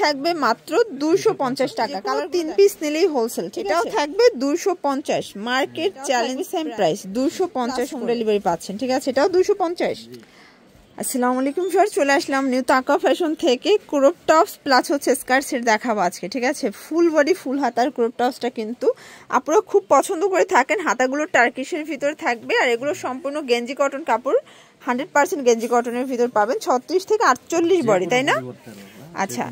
থাকবে মাত্র 250 টাকা। কালার 3 পিস নিলেই হোলসেল, এটাও থাকবে 250। Market challenge same price 250 home delivery পাচ্ছেন, ঠিক আছে, এটাও 250। আসসালামু আলাইকুম স্যার, চলে আসলাম নিউ তাকা ফ্যাশন থেকে। ক্রপ টপস প্লাস হচ্ছে স্কার্ট সেট দেখাবো আজকে, ঠিক আছে। ফুল বডি ফুল হাতার ক্রপ টপসটা কিন্তু আপনারা খুব পছন্দ করে থাকেন। হাতাগুলো টার্কিশের ভিতর থাকবে আর এগুলো সম্পূর্ণ গেঞ্জি কটন কাপড়, 100% গেঞ্জি কটনের ভিতর পাবেন। 36 থেকে 48 বডি, তাই না? আচ্ছা,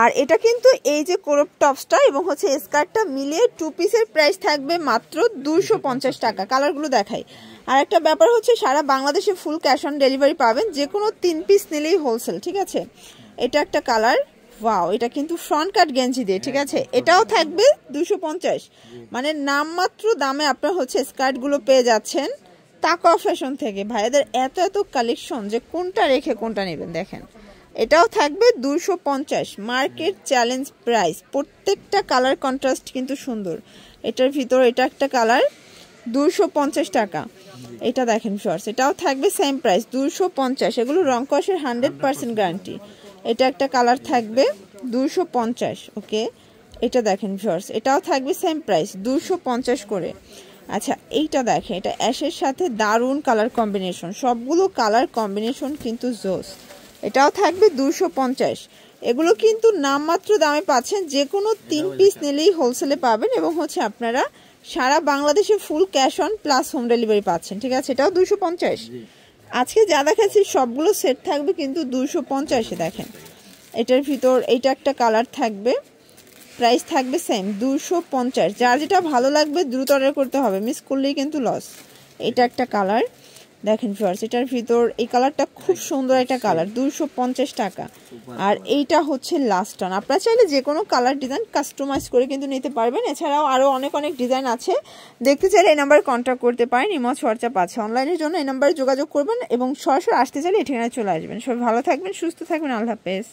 আর এটা কিন্তু এই যে ক্রপ টপসটা এবং হচ্ছে স্কার্টটা মিলিয়ে 2 পিসের প্রাইস থাকবে মাত্র 250 টাকা। কালারগুলো দেখাই। আর একটা ব্যাপার হচ্ছে সারা বাংলাদেশে ফুল ক্যাশ অন ডেলিভারি পাবেন, যে কোনো 3 পিস নিলেই হোলসেল, ঠিক আছে। এটা একটা কালার, ওয়াও, এটা কিন্তু ফ্রন্ট কাট গেঞ্জি দিয়ে, ঠিক আছে, এটাও থাকবে 250। মানে নামমাত্র দামে আপনার হচ্ছে স্কার্টগুলো পেয়ে যাচ্ছেন তাকা ফ্যাশন থেকে। ভাইয়াদের এত এত কালেকশন যে কোনটা রেখে কোনটা নেবেন দেখেন। এটাও থাকবে 250, মার্কেট চ্যালেঞ্জ প্রাইস। প্রত্যেকটা কালার কন্ট্রাস্ট কিন্তু সুন্দর। এটার ভিতর এটা একটা কালার, 250 টাকা। এটা দেখেন শর্টস, এটাও থাকবে সেম প্রাইস 250। এগুলো রং কষের 100% গ্যারান্টি। এটা একটা কালার থাকবে 250, ওকে। এটা দেখেন শর্টস, এটাও থাকবে সেম প্রাইস 250 করে। আচ্ছা, এইটা দেখেন, এটা অ্যাশের সাথে দারুণ কালার কম্বিনেশন, সবগুলো কালার কম্বিনেশন কিন্তু জোস। এটাও থাকবে 250। এগুলো কিন্তু নামমাত্র দামে পাচ্ছেন, যে কোনো 3 পিস নিলেই হোলসেলে পাবেন এবং হচ্ছে আপনারা সারা বাংলাদেশে full cash on plus home delivery পাচ্ছেন, ঠিক আছে, এটাও 250। আজকে যা দেখাচ্ছি সবগুলো সেট থাকবে কিন্তু 250-এ। দেখেন এটার ভিতর এইটা একটা কালার থাকবে, প্রাইস থাকবে সেম 250। যার যেটা ভালো লাগবে দ্রুত অর্ডার করতে হবে, মিস করলেই কিন্তু লস। এটা একটা কালার দেখেন ফিয়ার্স, এটার ভিতর এই কালারটা খুব সুন্দর একটা কালার, 250 টাকা। আর এইটা হচ্ছে লাস্ট টান। আপনারা চাইলে যে কোনো কালার ডিজাইন কাস্টমাইজ করে কিন্তু নিতে পারবেন। এছাড়াও আরও অনেক অনেক ডিজাইন আছে, দেখতে চাইলে এই নাম্বারে কন্ট্যাক্ট করতে পারেন। ইমজ হোয়াটসঅ্যাপ আছে, অনলাইনের জন্য এই নাম্বারে যোগাযোগ করবেন এবং সরাসরি আসতে চাইলে এই ঠিকানায় চলে আসবেন। সবাই ভালো থাকবেন, সুস্থ থাকবেন, আল্লাহ হাফেজ।